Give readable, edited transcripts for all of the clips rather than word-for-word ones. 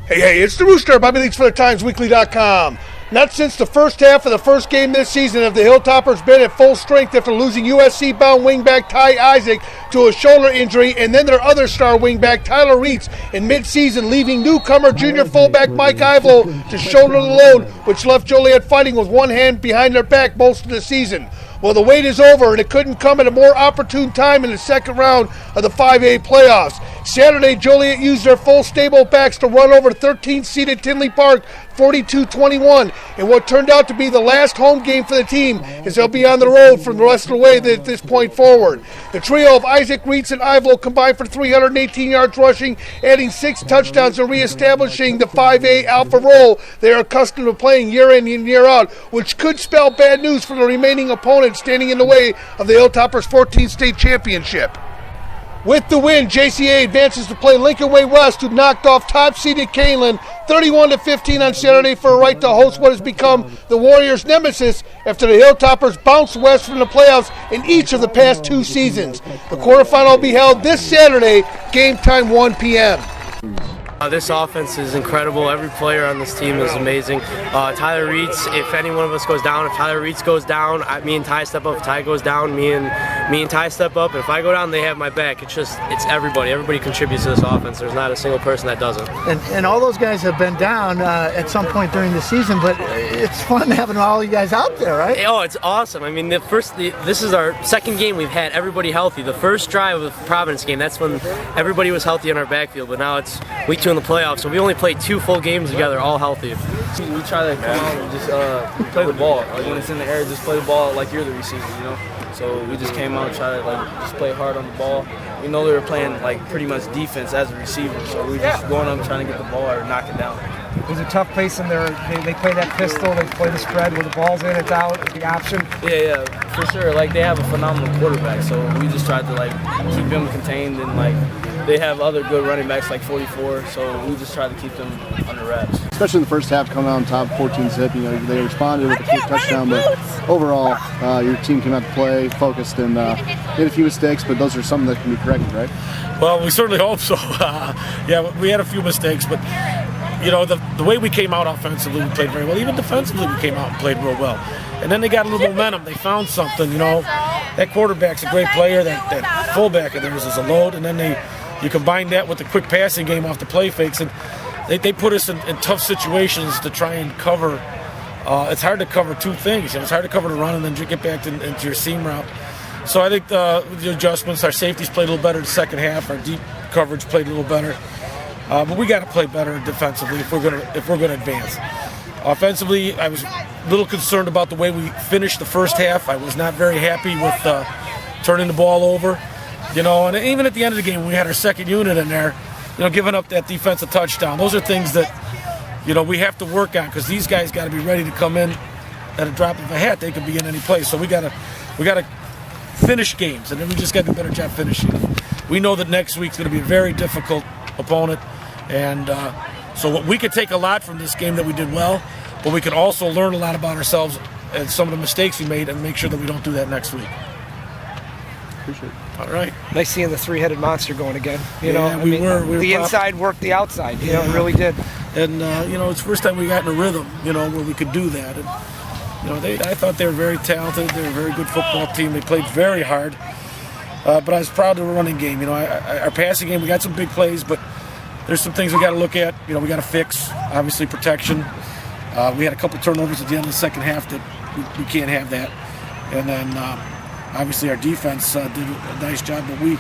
Hey, it's the Rooster, Bobby Leaks for the TimesWeekly.com. Not since the first half of the first game this season have the Hilltoppers been at full strength after losing USC-bound wingback Ty Isaac to a shoulder injury, and then their other star wingback Tyler Reitz in mid-season, leaving newcomer junior fullback Mike Ivlo to shoulder the load, which left Joliet fighting with one hand behind their back most of the season. Well, the wait is over, and it couldn't come at a more opportune time in the second round of the 5A playoffs. Saturday, Joliet used their full stable backs to run over 13th-seeded Tinley Park 42-21 in what turned out to be the last home game for the team, as they'll be on the road from the rest of the way at this point forward. The trio of Isaac, Reitz, and Ivlo combined for 318 yards rushing, adding 6 touchdowns and reestablishing the 5A alpha role they are accustomed to playing year in and year out, which could spell bad news for the remaining opponents standing in the way of the Hilltoppers' 14th state championship. With the win, JCA advances to play Lincoln Way West, who knocked off top-seeded Canelan 31-15 on Saturday for a right to host what has become the Warriors' nemesis after the Hilltoppers bounced west from the playoffs in each of the past 2 seasons. The quarterfinal will be held this Saturday, game time 1 p.m. This offense is incredible. Every player on this team is amazing. Tyler Reitz, if any one of us goes down, if Tyler Reitz goes down, me and Ty step up. If Ty goes down, me and Ty step up. If I go down, they have my back. It's everybody. Everybody contributes to this offense. There's not a single person that doesn't. And all those guys have been down at some point during the season, but it's fun having all you guys out there, right? Oh, it's awesome. I mean, this is our second game we've had everybody healthy. The first drive of the Providence game, that's when everybody was healthy in our backfield, but now it's week 2 in the playoffs, so we only played 2 full games together, all healthy. We try to come out and just play the ball. Like when it's in the air, just play the ball like you're the receiver, you know? So we just came out and tried to just play hard on the ball. We know they were playing pretty much defense as a receiver, so we were just going up trying to get the ball or knock it down. It was a tough place in there. They play that pistol, they play the spread where the ball's in, it's out, it's the option. Yeah, for sure. They have a phenomenal quarterback, so we just tried to keep him contained, and they have other good running backs like 44, so we just tried to keep them under wraps. Especially in the first half, coming out on top 14-zip, they responded with a quick touchdown, but overall, your team came out to play, focused, and made a few mistakes, but those are something that can be corrected, right? Well, we certainly hope so. Yeah, we had a few mistakes, but the way we came out offensively, we played very well. Even defensively, we came out and played real well. And then they got a little momentum. They found something, That quarterback's a great player. That fullback of theirs is a load. And then you combine that with the quick passing game off the play fakes, and they put us in tough situations to try and cover. It's hard to cover 2 things. It's hard to cover the run and then get back into your seam route. So I think the adjustments, our safeties played a little better in the second half. Our deep coverage played a little better. But we got to play better defensively if we're gonna advance. Offensively, I was a little concerned about the way we finished the first half. I was not very happy with turning the ball over. And even at the end of the game, when we had our second unit in there, giving up that defensive touchdown. Those are things that we have to work on, because these guys got to be ready to come in at a drop of a hat. They could be in any place. So we got to finish games, and then we just got to do a better job finishing. We know that next week's going to be a very difficult opponent. And so we could take a lot from this game that we did well, but we can also learn a lot about ourselves and some of the mistakes we made and make sure that we don't do that next week. Appreciate it. All right. Nice seeing the 3-headed monster going again. We were the inside worked the outside, it really did. And, it's the first time we got in a rhythm, where we could do that. And, I thought they were very talented. They were a very good football team. They played very hard. But I was proud of the running game. Our passing game, we got some big plays, but there's some things we got to look at. We got to fix. Obviously, protection. We had a couple turnovers at the end of the second half that we can't have that. And then obviously our defense did a nice job, but we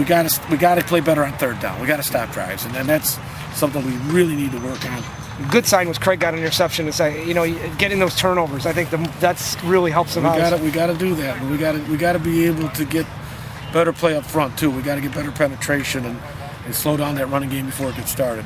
got to play better on third down. We got to stop drives, and that's something we really need to work on. Good sign was Craig got an interception. Getting those turnovers. I think that's really helps them out. We got to do that. We got to be able to get better play up front too. We got to get better penetration and slow down that running game before it gets started.